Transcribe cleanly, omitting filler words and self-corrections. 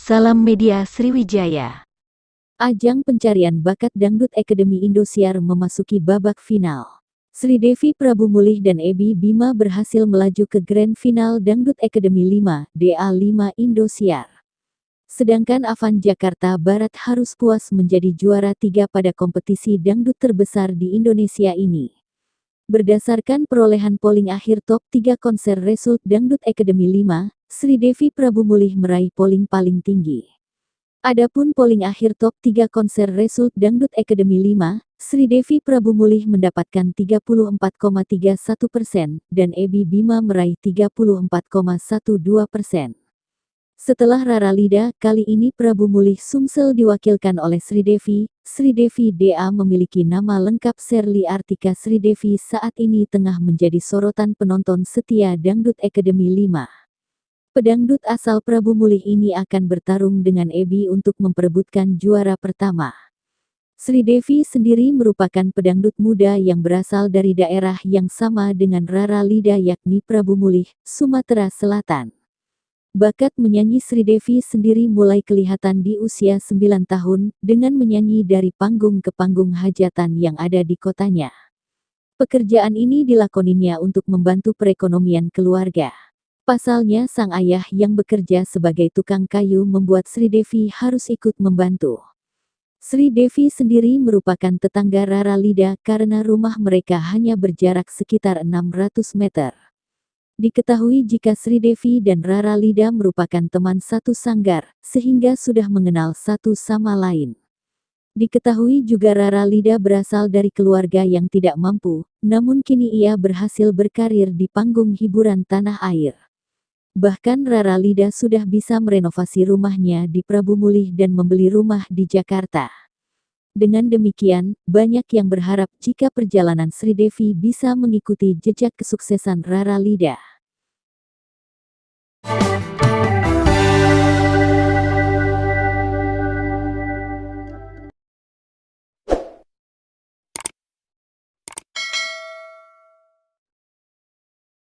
Salam Media Sriwijaya. Ajang pencarian bakat Dangdut Academy Indosiar memasuki babak final. Sridevi Prabu Mulih dan Ebi Bima berhasil melaju ke Grand Final Dangdut Academy 5, DA5 Indosiar. Sedangkan Avan Jakarta Barat harus puas menjadi juara 3 pada kompetisi dangdut terbesar di Indonesia ini. Berdasarkan perolehan polling akhir top 3 konser Result Dangdut Academy 5, Sridevi Prabu Mulih meraih polling paling tinggi. Adapun polling akhir top 3 konser Result Dangdut Academy 5, Sridevi Prabu Mulih mendapatkan 34,31% dan Ebi Bima meraih 34,12%. Setelah Rara Lida, kali ini Prabu Mulih Sumsel diwakilkan oleh Sridevi. Sridevi DA memiliki nama lengkap Sherly Artika Sridevi saat ini tengah menjadi sorotan penonton setia Dangdut Academy 5. Pedangdut asal Prabu Mulih ini akan bertarung dengan Ebi untuk memperebutkan juara pertama. Sridevi sendiri merupakan pedangdut muda yang berasal dari daerah yang sama dengan Rara Lida yakni Prabu Mulih, Sumatera Selatan. Bakat menyanyi Sridevi sendiri mulai kelihatan di usia 9 tahun, dengan menyanyi dari panggung ke panggung hajatan yang ada di kotanya. Pekerjaan ini dilakoninya untuk membantu perekonomian keluarga. Pasalnya sang ayah yang bekerja sebagai tukang kayu membuat Sridevi harus ikut membantu. Sridevi sendiri merupakan tetangga Rara Lida karena rumah mereka hanya berjarak sekitar 600 meter. Diketahui jika Sridevi dan Rara Lida merupakan teman satu sanggar, sehingga sudah mengenal satu sama lain. Diketahui juga Rara Lida berasal dari keluarga yang tidak mampu, namun kini ia berhasil berkarir di panggung hiburan tanah air. Bahkan Rara Lida sudah bisa merenovasi rumahnya di Prabu Mulih dan membeli rumah di Jakarta. Dengan demikian, banyak yang berharap jika perjalanan Sridevi bisa mengikuti jejak kesuksesan Rara Lida.